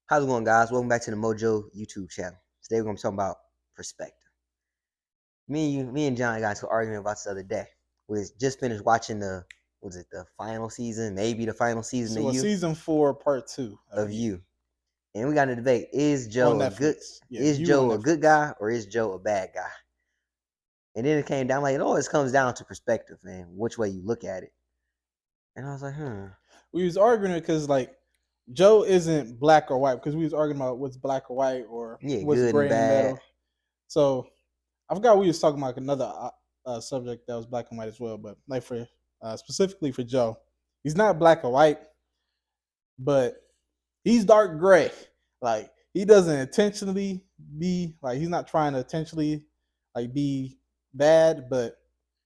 How's it going, guys? Welcome back to the Mojo YouTube channel. Today we're gonna be talking about perspective. Me and John got into an argument about this the other day. We just finished watching the final season, maybe the final season So season 4, part 2 of You, and we got in a debate: Is on Joe a Netflix. good guy or is Joe a bad guy? And then it came down like it always comes down to perspective, man. Which way you look at it. And I was like, We was arguing because like Joe isn't black or white because we was arguing about what's black or white or yeah, what's good and gray in the bad. middle. So I forgot we was talking about another subject that was black and white as well, but like for specifically for Joe, he's not black or white, but he's dark gray. Like he doesn't intentionally be like he's not trying to intentionally like be bad, but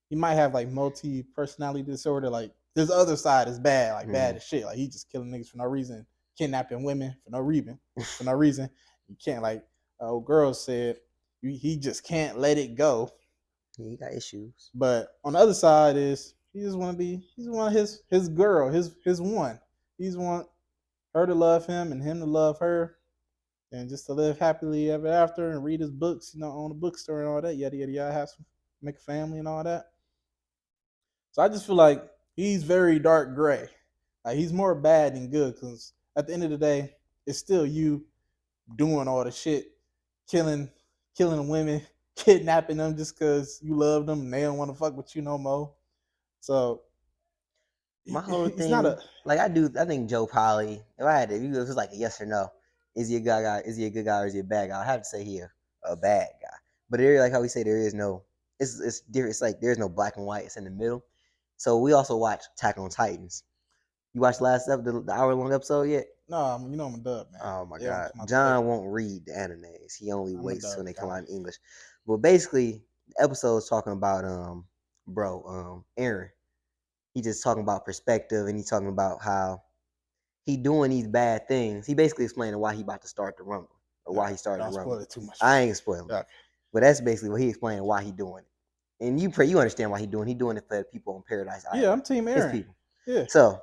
he might have like multi personality disorder. Like this other side is bad, like bad as shit. Like he just killing niggas for no reason, kidnapping women for no reason. For no reason, you can't like old girl said. He just can't let it go. Yeah, he got issues. But on the other side is he just want to be. He's one of his girl, his one. He's want her to love him and him to love her, and just to live happily ever after and read his books, own a bookstore and all that, yada yada yada, have some make a family and all that. So I just feel like he's very dark gray. Like he's more bad than good because at the end of the day, it's still you doing all the shit, killing women, kidnapping them just because you love them and they don't want to fuck with you no more. So My whole it's not thing, a like I think Joe probably, if I had to, if it was like a yes or no, is he a good guy? Is he a good guy or is he a bad guy? I have to say he a bad guy. But there, like how we say, there is no, it's different. It's like there's no black and white. It's in the middle. So we also watch Attack on Titans. You watched last episode, the hour long episode yet? no. I'm a dub, man. Oh my Yeah, god, my John won't read the animes. He only I'm a waits till dub they come guy. out in English. But basically, the episode is talking about Aaron. He just talking about perspective and he's talking about how he doing these bad things. He basically explaining why he about to start the rumble or why he started the Don't spoil rumble. it too much. I ain't spoiling it, Okay. but that's basically what he explaining why he doing it. And you understand why he doing. He doing it for the people on Paradise Island. Yeah, I'm Team His Aaron. people. Yeah, So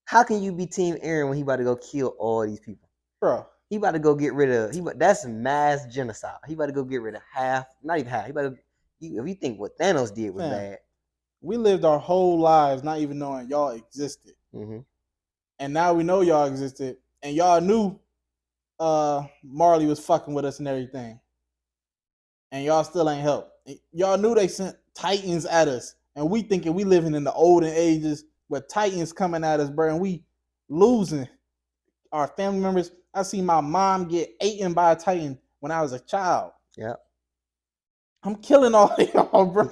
how can you be Team Aaron when he about to go kill all these people? bro. He about to go get rid of that's mass genocide. He about to go get rid of half, not even half. He about to, if you think what Thanos did was bad. We lived our whole lives not even knowing y'all existed. Mm-hmm. And now we know y'all existed. And y'all knew Marley was fucking with us and everything. And y'all still ain't help. Y'all knew they sent Titans at us. And we thinking we living in the olden ages with Titans coming at us, bro. And we losing our family members. I seen my mom get eaten by a Titan when I was a child. Yep. I'm killing all of y'all, bro.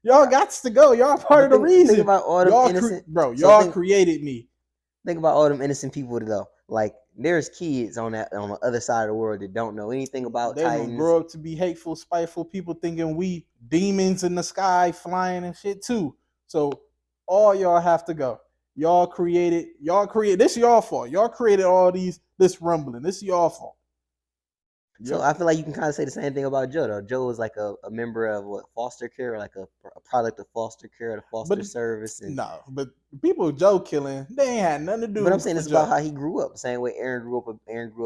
Y'all got to go. Y'all part of the reason. Think about all them y'all innocent, y'all created me. Think about all them innocent people though. Like there's kids on the other side of the world that don't know anything about They're Titans. Gonna grow up to be hateful, spiteful people thinking we demons in the sky flying and shit too. So all y'all have to go. Y'all created this is y'all fault. Y'all created all this rumbling. This is y'all fault. So I feel like you can kind of say the same thing about Joe though. Joe was like a member of what, foster care, or like a product of foster care, the foster service. And no, but people Joe killing, they ain't had nothing to do. But I'm saying it's about how he grew up. The same way Aaron grew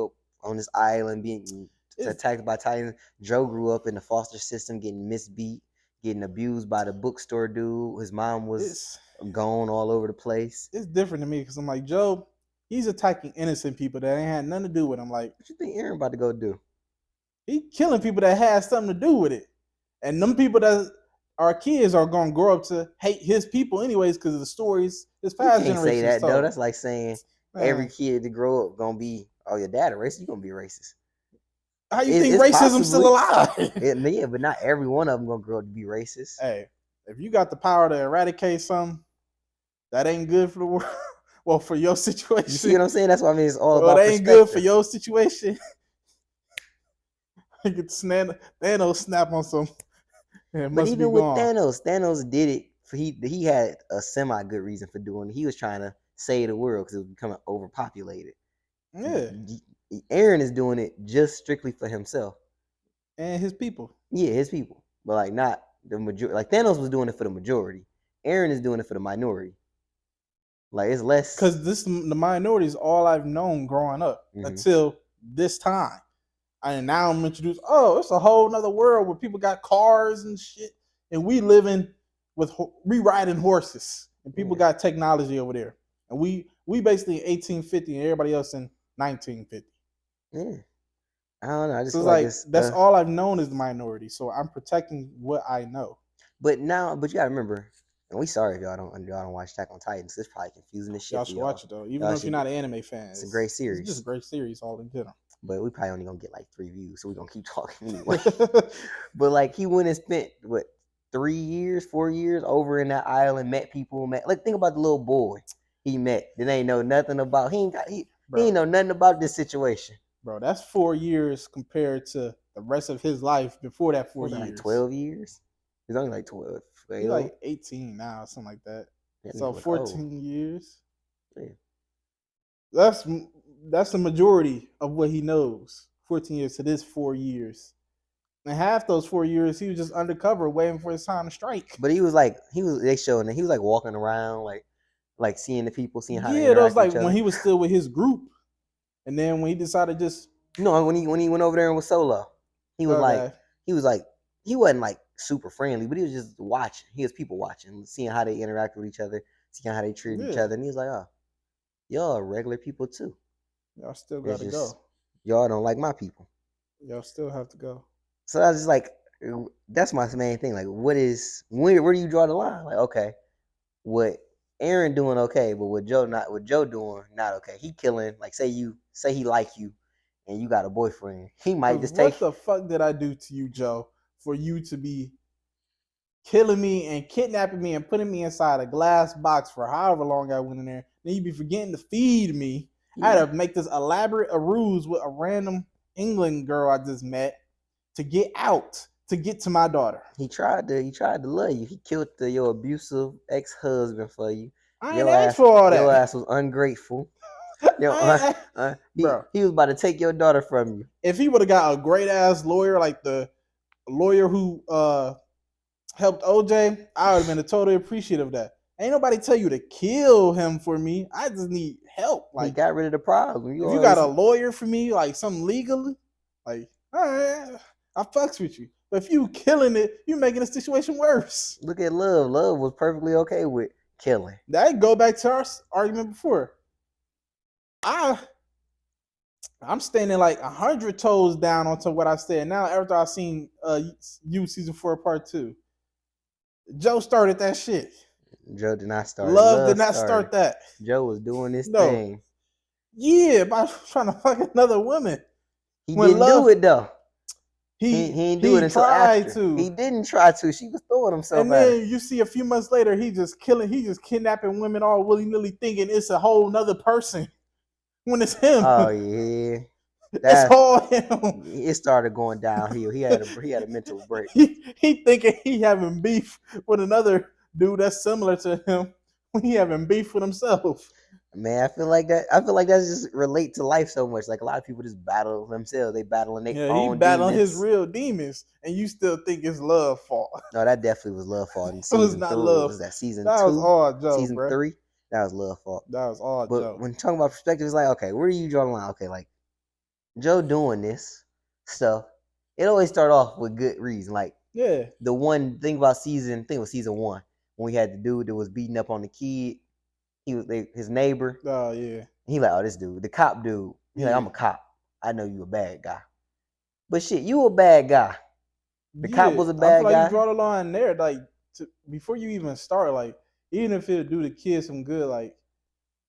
up on this island being attacked by Titans. Joe grew up in the foster system, getting misbeat, getting abused by the bookstore dude. His mom was gone all over the place. It's different to me because I'm like, Joe, he's attacking innocent people that ain't had nothing to do with him. Like, what you think Aaron about to go do? He killing people that has something to do with it. And them people that our kids are gonna grow up to hate his people anyways because of the stories his past generations say that told. Though. That's like saying every kid to grow up gonna be, oh, your dad a racist, you gonna be racist. How you think racism's still alive? Yeah, but not every one of them gonna grow up to be racist. Hey, if you got the power to eradicate something that ain't good for the world, well, for your situation. You see what I'm saying? That's what I mean. It's all about that ain't good for your situation. I get Thanos snap on some. But even with Thanos did it. He had a semi good reason for doing it. He was trying to save the world because it was becoming overpopulated. Yeah. Aaron is doing it just strictly for himself and his people. Yeah, his people, but like not the majority. Like Thanos was doing it for the majority. Aaron is doing it for the minority. Like it's less. Because the minority is all I've known growing up until this time. And now I'm introduced. Oh, it's a whole nother world where people got cars and shit, and we living with we riding horses, and people got technology over there, and we basically 1850 and everybody else in 1950. Yeah. I don't know. I just So feel it's like like it's. that's all I've known is the minority. So I'm protecting what I know. But you gotta remember, and we sorry if y'all don't watch Attack on Titans. It's probably confusing as shit Y'all for should y'all. watch it though, even Y'all though if you're should. not an anime fan. It's a great It's series. just a great series all in general. But we probably only gonna get like 3 views, so we're gonna keep talking anyway. But like he went and spent what 3 years, 4 years over in that island, met people, like think about the little boy he met. That ain't know nothing about. He ain't know nothing about this situation. Bro, that's 4 years compared to the rest of his life before that 4 Was it years. like 12 years? He's only like 12. He's like 18 now, something like that. Yeah, so 14 old. years. Yeah. That's the majority of what he knows. 14 years to this 4 years. And half those 4 years he was just undercover waiting for his time to strike. But they showing that he was like walking around like seeing the people, seeing how they Yeah, interact those like with each other. when he was still with his group. And then when he decided just when he went over there and was solo, he was he wasn't like super friendly, but he was just watching. He was people watching, seeing how they interact with each other, seeing how they treat each other, and he was like, "Oh, y'all are regular people too. Y'all still gotta go. Y'all don't like my people. Y'all still have to go." So I was just like, that's my main thing. Like, where do you draw the line? Like, okay, what Aaron doing okay, but what Joe doing not okay. He killing. Like, say he like you, and you got a boyfriend. He might just take. What the fuck did I do to you, Joe, for you to be killing me and kidnapping me and putting me inside a glass box for however long I went in there? Then you be forgetting to feed me. Yeah. I had to make this elaborate ruse with a random England girl I just met to get out, to get to my daughter. He tried to love you. He killed your abusive ex-husband for you. I ain't asked for all that. Your ass was ungrateful. He was about to take your daughter from you. If he would have got a great ass lawyer like the lawyer who helped OJ, I would have been totally appreciative of that. Ain't nobody tell you to kill him for me. I just need help. Like, he got rid of the problem. If you got a lawyer for me, like something legally, like, all right, I fucks with you. But if you killing it, you making the situation worse. Look at Love. Love was perfectly okay with killing. That go back to our argument before. I'm standing like 100 toes down onto what I said now after I seen You season 4 part 2. Joe started that shit. Joe did not start. Love did not start that. Joe was doing this thing. Yeah, by trying to fuck another woman. He didn't do it though. He didn't do it until after. He didn't try to. She was throwing himself and at then her. You see a few months later, he just kidnapping women all willy-nilly thinking it's a whole nother person when it's him. Oh yeah. It's all him. It started going downhill. He had a mental break. He thinking he having beef with another dude that's similar to him when he having beef with himself. Man, I feel like that just relate to life so much. Like a lot of people just battle themselves. They battling their own. He battling his real demons, and you still think it's love fault. No, that definitely was love fault. It was not love. Was that season that 2? Was all Joe, season bro. 3? That was love fault. That was all but Joe. When talking about perspective, it's like, okay, where do you draw the line? Okay, like Joe doing this stuff, it always start off with good reason. Like, yeah, the one thing about season 1 when we had the dude that was beating up on the kid. He was his neighbor. Oh yeah. He like, oh, this dude, the cop dude. He like, I'm a cop. I know you a bad guy. But shit, you a bad guy. The cop was a bad guy. You draw the line there, like before you even start, like even if it do the kid some good, like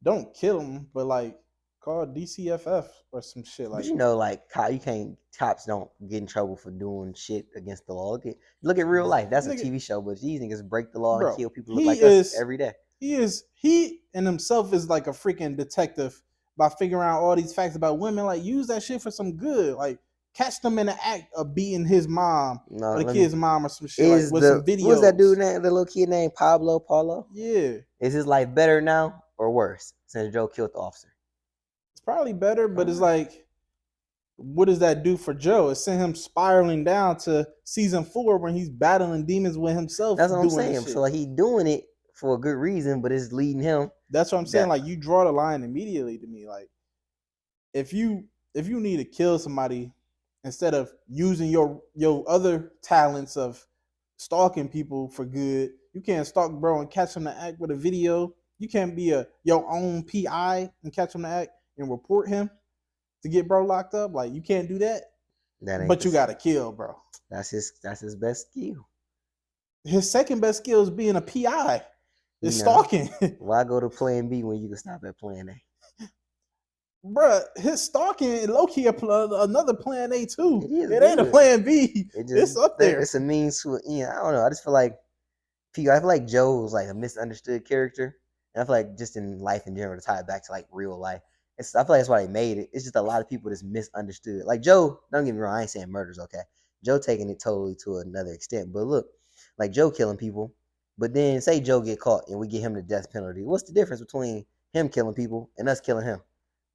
don't kill him, but like call DCFF or some shit like. But you know, like cops don't get in trouble for doing shit against the law. Look at real life. That's a TV show, but these niggas break the law and kill people like us every day. He in himself is like a freaking detective by figuring out all these facts about women. Like use that shit for some good. Like catch them in the act of beating his mom or the kid's mom or some shit like with some videos. What's that dude name? The little kid named Paulo? Yeah. Is his life better now or worse since Joe killed the officer? It's probably better, but it's like, what does that do for Joe? It sent him spiraling down to season 4 when he's battling demons with himself. That's what I'm saying. So like he's doing it for a good reason, but it's leading him. That's what I'm saying. That Like you draw the line immediately to me. Like if you need to kill somebody instead of using your other talents of stalking people for good, you can't stalk bro and catch him to act with a video. You can't be your own PI and catch him to act and report him to get bro locked up. Like you can't do that. that ain't But you the. gotta kill, bro. That's his best skill. His second best skill is being a PI. You Is know, stalking. why go to Plan B when you can stop at Plan A? Bruh, his stalking low key another plan A too. It is It ain't a good. plan B. It It's just up there. it's a means to an end. I don't know. I just feel like I feel like Joe's like a misunderstood character, and I feel like just in life in general to tie it back to like real life. I feel like that's why they made it. It's just a lot of people that's misunderstood. Like Joe, don't get me wrong, I ain't saying murder's okay. Joe taking it totally to another extent, but look, like Joe killing people, but then say Joe get caught and we get him the death penalty. What's the difference between him killing people and us killing him?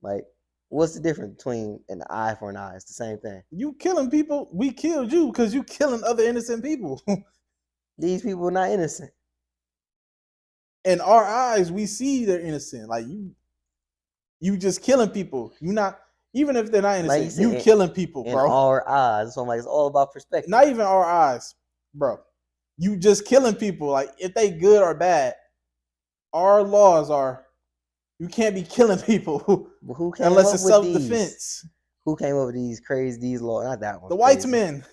Like, what's the difference between an eye for an eye? It's the same thing. You killing people, we killed you because you killing other innocent people. These people are not innocent. In our eyes, we see they're innocent. Like you just killing people. You not even if they're not Like you innocent, said, you killing people, in bro. our eyes. So I'm like, it's all about perspective. Not even our eyes, bro. You just killing people. Like if they good or bad, our laws are you can't be killing people But who came unless up it's with self these? defense. Who came up with these laws? Not that The one's white crazy. men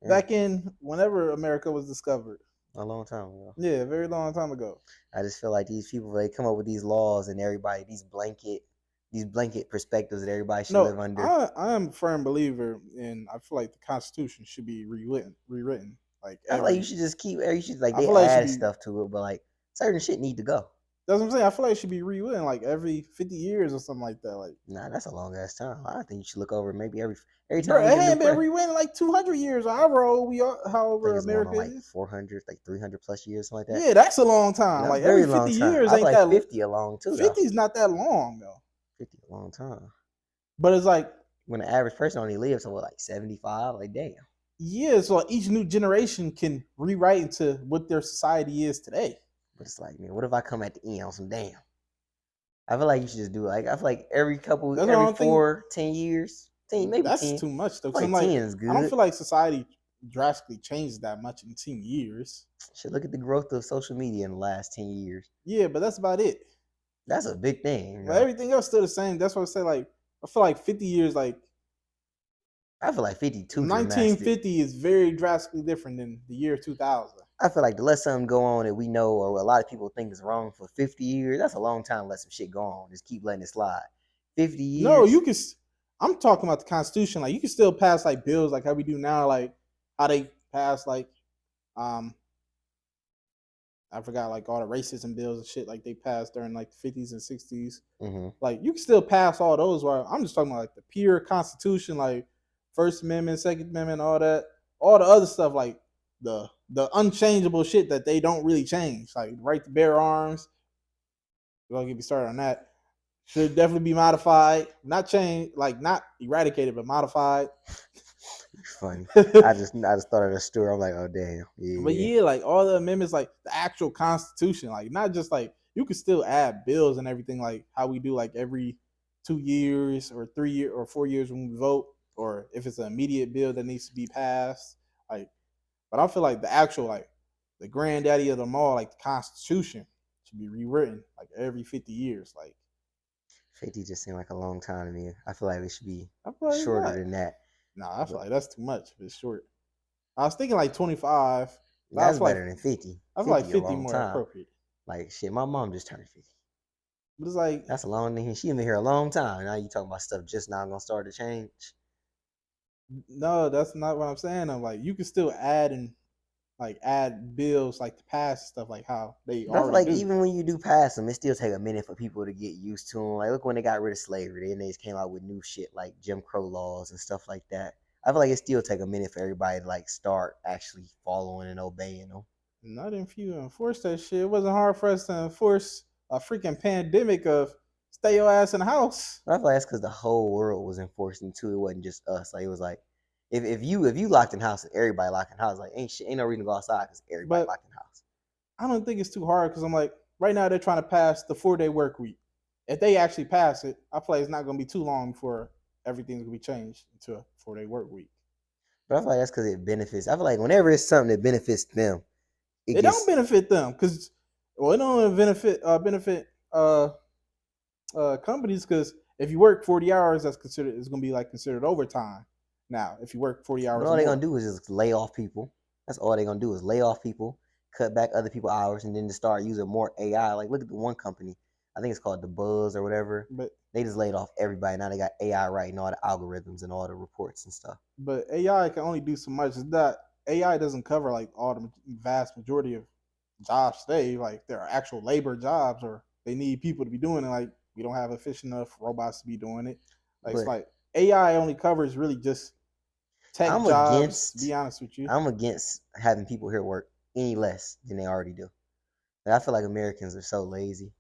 Yeah, back in whenever America was discovered. a long time ago. Yeah, a very long time ago. I just feel like these people they come up with these laws and everybody these blanket perspectives that everybody should No, live under. I am a firm believer in. I feel like the Constitution should be rewritten. Like I feel like you every, should just keep. You should like I they feel like it should add be. stuff to it, but like certain shit need to go. That's what I'm saying. I feel like it should be rewritten like every 50 years or something like that. Like, Nah, that's a long ass time. I think you should look over maybe every bro, time it we get a new ain't been president. rewritten in like 200 years. Or however old we are, I think however it's going on America like is. 400, like 300 plus years, something like that. Yeah, that's a long time. That's a Like every very 50 long time. years I feel ain't like that. 50 a long too though. 50 is not that long though. 50 a long time. But it's like, When the average person only lives to what, like 75, like damn. yeah, so each new generation can rewrite into what their society is today. But it's like, man, what if I come at the end on some damn? I feel like you should just do it. Like I feel like That's what I every don't think. 4, 10 years, 10 maybe That's 10. too much though. I Cause feel I'm like 10 like, is I don't good. feel like society drastically changed that much in 10 years. Should look at the growth of social media in the last 10 years. Yeah, but that's about it. That's a big thing, you But know. everything else still the same. That's what I say. Like, I feel like 50 years, like I feel like 50 too dramatic. 1950 is very drastically different than the year 2000. I feel like to let something go on that we know or a lot of people think is wrong for 50 years, that's a long time to let some shit go on. Just keep letting it slide. 50 No, years, you can. I'm talking about the Constitution. Like, you can still pass like bills, like how we do now. Like how they pass like, um, I forgot like all the racism bills and shit like they passed during like the 50s and 60s. mm-hmm. Like you can still pass all those. While I'm just talking about like the pure Constitution, like First Amendment, Second Amendment, all the other stuff, like the unchangeable shit that they don't really change, like right to bear arms. We're gonna get me started on that. Should definitely be modified, not changed, like not eradicated, but modified. Funny. I just thought of the story. I'm like, oh damn, But yeah. yeah, like all the amendments, like the actual Constitution, like not just like you could still add bills and everything, like how we do, like every 2 years or 3 years or 4 years when we vote, or if it's an immediate bill that needs to be passed. Like, but I feel like the actual like the granddaddy of them all, like the Constitution, should be rewritten like every 50 years. Like, 50 just seemed like a long time to me. I feel like it should be I feel like it's shorter not. than that. Nah, I feel But like that's too much if it's short. I was thinking like 25. But that's better than 50. I feel like 50 a 50 long more time. appropriate. Like shit, my mom just turned 50. But it's like, That's a long thing. She been here a long time. Now you talking about stuff just now gonna start to change. no, that's not what I'm saying. I'm like, you can still add and like add bills like to pass stuff like how they But I feel already like do. even when you do pass them, it still take a minute for people to get used to them. Like look when they got rid of slavery, then they just came out with new shit like Jim Crow laws and stuff like that. I feel like it still take a minute for everybody to like start actually following and obeying them. Not if you enforce that shit. It wasn't hard for us to enforce a freaking pandemic of stay your ass in the house. But I feel like that's because the whole world was enforcing too. It wasn't just us. Like it was like if you locked in the house and everybody locked in the house, like ain't no reason to go outside because everybody But locked in the house. I don't think it's too hard because I'm like, right now they're trying to pass the 4-day work week. If they actually pass it, I feel like it's not going to be too long before everything's going to be changed into a 4-day work week. But I feel like that's because it benefits. I feel like whenever it's something that benefits them, it It don't gets. benefit them because, well, it don't benefit companies because if you work 40 hours, that's considered it's going to be like considered overtime. Now, if you work 40 But hours all or they're gonna more, do is just lay off people. That's all they're gonna do is lay off people, cut back other people's hours, and then just start using more AI. Like look at the one company, I think it's called the Buzz or whatever. but They just laid off everybody. Now they got AI writing all the algorithms and all the reports and stuff. but AI can only do so much. It's not AI doesn't cover like all the vast majority of jobs today. Like there are actual labor jobs, or they need people to be doing it. Like we don't have efficient enough robots to be doing it. Like it's But like AI only covers really just tech I'm jobs. To be against honest with you, I'm against having people here work any less than they already do. Like, I feel like Americans are so lazy,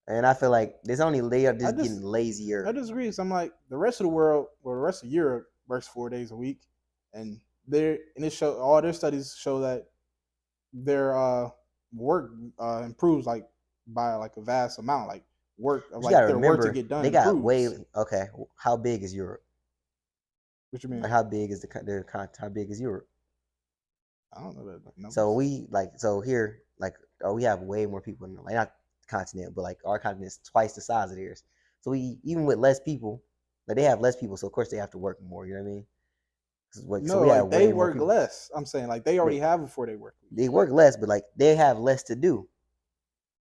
and I feel like there's only they are I just getting just I lazier. disagree. So I'm like the rest of the world, or the rest of Europe works 4 days a week, and it show all their studies show that their work improves like by like a vast amount. Like work But you like gotta their work to remember get done they got way improves. okay. How big is Europe? What you Like mean? how big is how big is Europe? I don't know the So numbers. we like so here like we have way more people in like not continent, but like our continent is twice the size of theirs. So we even with less people, like they have less people, so of course they have to work more. You know what I mean? So No, we have like they way more work people. less. I'm saying like they already They have a 4-day work week. they work less, but like they have less to do.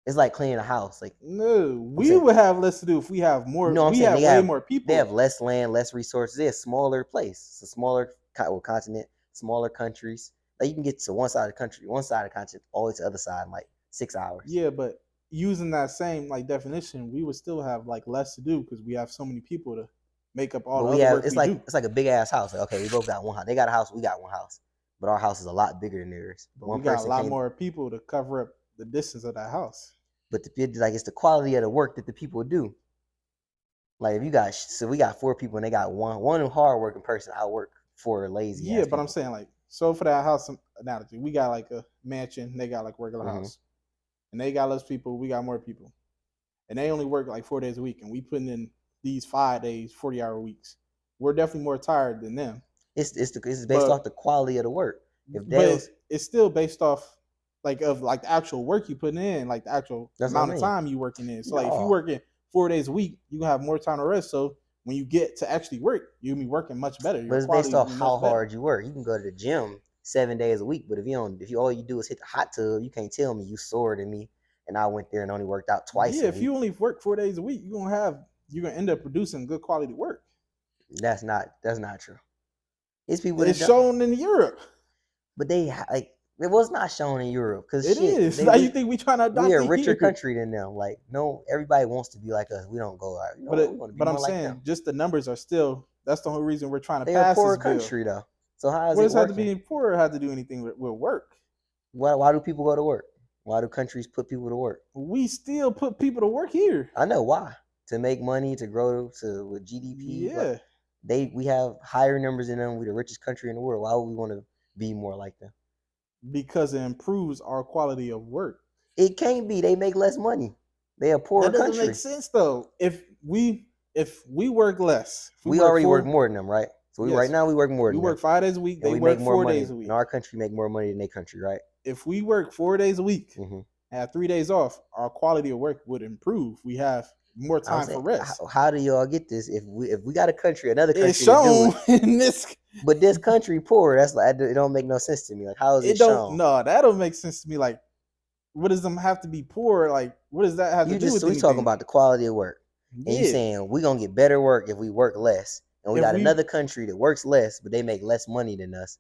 It's like cleaning a house. Like No, I'm we saying, would have less to do if we have more. no, I'm We saying have way more they have people. less land, less resources. They're a smaller place. It's a smaller continent, smaller countries. Like you can get to one side of the country, one side of the continent, all the way to the other side in like 6 hours. Yeah, but using that same like definition, we would still have like less to do because we have so many people to make up all But the we other have work we do. it's like a big ass house. Like, okay, we both got one house. They got a house, we got one house. But our house is a lot bigger than theirs. But One we got a person lot can't. more people to cover up the distance of that house. But like it's the quality of the work that the people do. Like if you got so we got 4 people and they got one hard working person. I work 4 lazy Yeah, ass but I'm people. saying like so for that house analogy, we got like a mansion, they got like a regular Hmm. house, and they got less people, we got more people, and they only work like 4 days a week, and we putting in these 5 days, 40-hour weeks. We're definitely more tired than them, It's based but off the quality of the work. If they but was it's still based off like of like the actual work you putting in, like the actual that's what I amount of mean. time you working in. So like if you No, working 4 days a week, you gonna have more time to rest. So when you get to actually work, you'll be working much better. but Your it's quality based will off be how much better. hard you work. You can go to the gym 7 days a week, but if you all you do is hit the hot tub, you can't tell me you sore than me, and I went there and only worked out twice Yeah, a if you week. only work 4 days a week, you're gonna end up producing good quality work. That's not true. It's people that It's don't, shown in Europe. but like it was not shown in Europe because It shit is. How you think we trying to we adopt are a it richer here? country than them. Like no, everybody wants to be like us. We don't go out. You know what? We want to be But I'm more like them. saying just the numbers are still. That's the whole reason we're trying to They're a pass this poorer bill. country though. So how is What it does have to working? be poor have to do anything with work? Why do people go to work? Why do countries put people to work? We still put people to work here. I know why. To make money, to grow to with GDP, but Yeah, we have higher numbers than them. We're the richest country in the world. Why would we want to be more like them? because it improves our quality of work. It can't be. They make less money. They a poorer That doesn't make country. sense though. If we work less, if we We work already work four, more than them, right? So we right yes, now we work more we than them, work 5 days a week. and They we make work more 4 days money. a And week. our country make more money than their country, right? If we work 4 days a week Hmm. and have 3 days off, our quality of work would improve. We have more I'm time for saying, rest. how do y'all get this? If we got a country, another It's country to do shown it, in this. but this country poor, that's like it don't make no sense to me. Like how is it It don't. shown? No, that don't make sense to me. Like, what does them have to be poor? Like, what does that have to You do just with so we talking anything? about the quality of work, and you Yeah. saying we gonna get better work if we work less, and we If got we another country that works less, but they make less money than us,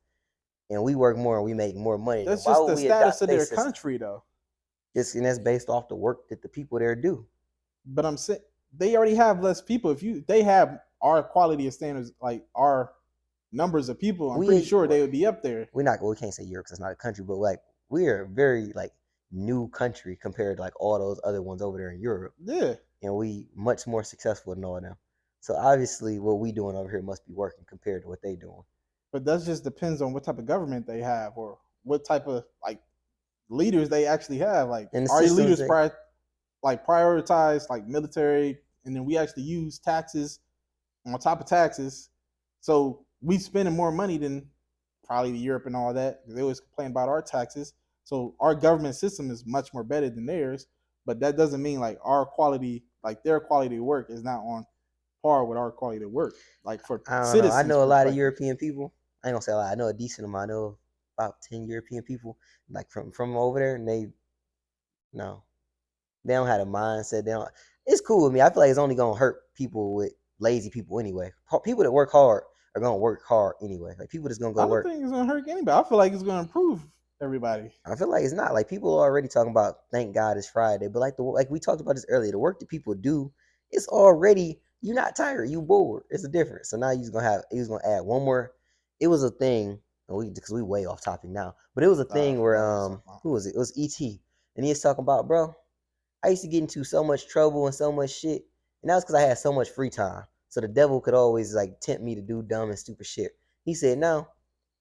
and we work more and we make more money than them. That's Why just would the we status adopt of their their system? country, though. And that's based off the work that the people there do. But I'm saying they already have less people. If they have our quality of standards, like our numbers of people, I'm pretty We sure they would be up there. we can't say Europe because it's not a country, but like we are a very like new country compared to like all those other ones over there in Europe, Yeah. and we much more successful than all of them. So obviously, what we doing over here must be working compared to what they doing. But that just depends on what type of government they have or what type of like leaders they actually have. Like And the our systems leaders they prioritize like military, and then we actually use taxes on top of taxes. So we spending more money than probably Europe and all that. They always complain about our taxes. So our government system is much more better than theirs. But that doesn't mean like our quality, like their quality of work is not on par with our quality of work. Like for I don't know. I citizens' know a lot of perspective. European people. I ain't gonna say a lot. I know a decent amount. I know about 10 European people, like from over there, and they no, they don't have a mindset. They don't. It's cool with me. I feel like it's only gonna hurt people with lazy people anyway. People that work hard are gonna work hard anyway. Like people that's gonna go I don't work. think it's gonna hurt anybody. I feel like it's gonna improve everybody. I feel like it's not like people are already talking about. Thank God it's Friday, but like we talked about this earlier, the work that people do, it's already you're not tired, you bored. It's a difference. So now he's gonna add one more. It was a thing, because we way off topic now, but it was a I thing where forgot what I was talking about. who was it? It was ET, and he was talking about, bro, I used to get into so much trouble and so much shit, and that was because I had so much free time. So the devil could always like tempt me to do dumb and stupid shit. He said, "No,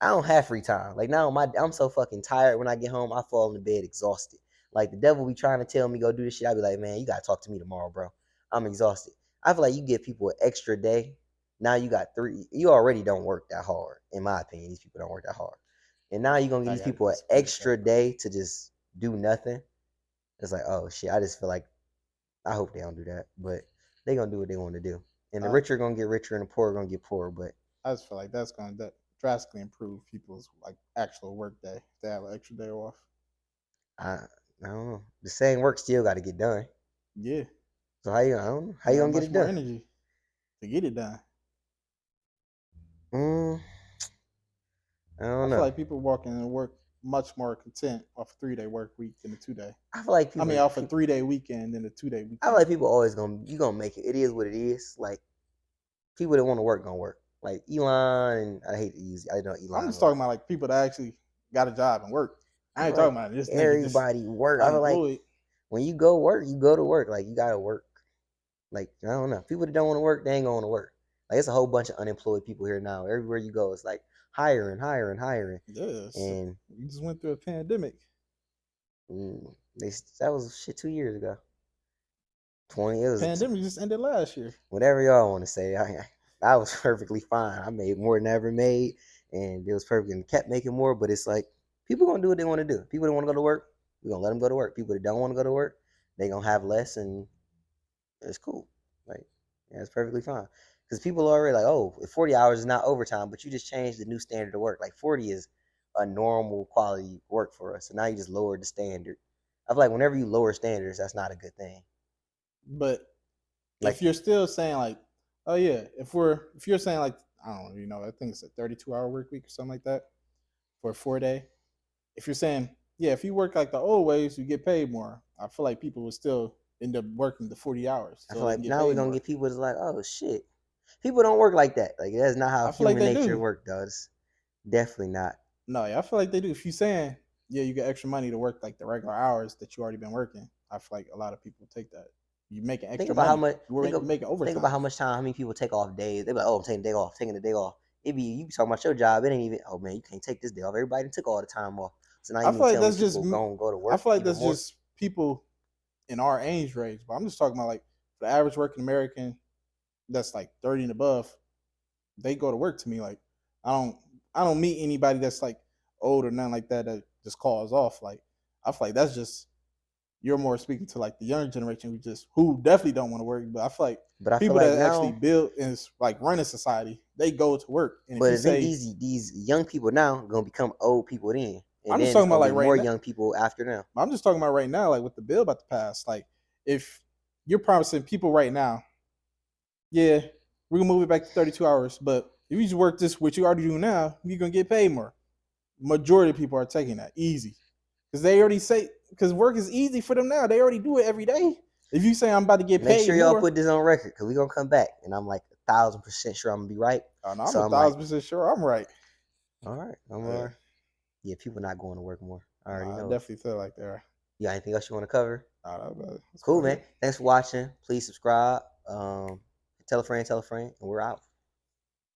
I don't have free time. Like now, I'm so fucking tired. When I get home, I fall in the bed exhausted. Like the devil be trying to tell me go do this shit. I be like, man, you gotta talk to me tomorrow, bro. I'm exhausted. I feel like you give people an extra day. Now you got three. You already don't work that hard, in my opinion. These people don't work that hard, and now you're gonna give I these gotta people an disagree with that. extra day to just do nothing. It's like, oh shit. I just feel like I hope they don't do that, but they gonna do what they want to do. And the Uh, rich are gonna get richer, and the poor are gonna get poorer. But I just feel like that's going to drastically improve people's like actual work day. If they have an extra day off. I, I don't know. The same work still got to get done. Yeah, So I don't know. How they you got gonna get much it more done? energy to get it done. Mm, I I don't feel know. like people walking and work much more content off a 3 day work week than a 2 day. I feel like I mean, people, off a people 3 day weekend than a 2 day I feel weekend. like people always gonna make it. It is what it is. Like people that want to work gonna work. Like Elon, and I hate to use. I know I'm Elon. just talking about like people that actually got a job and work. I I feel ain't talking like about this nigga just everybody work. I feel like unemployed. when you go work, you go to work. Like you gotta work. Like I don't know. People that don't want to work, they ain't going to work. Like it's a whole bunch of unemployed people here now. Everywhere you go, it's like hiring, hiring, hiring, Yes, and we just went through a pandemic. they that was shit 2 years ago. 20. It was Pandemic just ended last year. whatever y'all want to say. I was perfectly fine. I made more than I ever made, and it was perfect and kept making more. But it's like people gonna do what they want to do. People that want to go to work, we gonna let them go to work. People that don't want to go to work, they gonna have less, and it's cool. Like, yeah, it's perfectly fine. Because people are already like, oh, 40 hours is not overtime, but you just changed the new standard of work. Like 40 is a normal quality work for us. So now you just lowered the standard. I feel like whenever you lower standards, that's not a good thing. But if Like you're still saying like, oh yeah, if you're saying like, I don't know, I think it's a 32-hour work week or something like that for a 4 day. If you're saying, yeah, if you work like the old ways, you get paid more. I feel like people would still end up working the 40 hours I so feel they like can get now we're paid gonna more. get people that's like, oh shit. People don't work like that. Like that's not how I feel like human they nature do. works, does. Definitely not. No, yeah, I feel like they do. If you're saying, yeah, you get extra money to work like the regular hours that you already been working, I feel like a lot of people take that. You making Think extra about how money. much. You're making Think about overtime. how much time. How many people take off days? They be like, "Oh, I'm taking the day off. Taking the day off." It be you be talking about your job. It ain't even. Oh man, you can't take this day off. Everybody took all the time off. So now you I mean feel like tell me that's just people go to I work feel like even that's more? just people in our age range. But I'm just talking about like the average working American that's like 30 and above. They go to work to me like I don't I don't meet anybody that's like old or nothing like that that just calls off. Like I feel like that's just you're more speaking to like the younger generation who definitely don't want to work. But I feel like But I feel people like that actually now. build and like run a society, they go to work. And if But you I think say these young people now gonna become old people then, and I'm just then it's talking about gonna like be right more now, young people after them. I'm just talking about right now, like with the bill about to pass. Like if you're promising people right now, yeah, we're gonna move it back to 32 hours, but if you just work this what you already do now, you're gonna get paid more. Majority of people are taking that easy because they already say because work is easy for them now. They already do it every day. If you say I'm about to get Make paid sure y'all more, put this on record because we gonna come back, and I'm like 1,000% sure I'm gonna be right. oh no, I'm So a I'm like, 1000% sure I'm right. all right, Yeah, yeah, people not going to work more. I already nah, I know it. definitely feel like they're. You got anything else you want to cover? Let's go Cool, man. ahead. Thanks for watching. Please subscribe. Tell a friend, and we're out.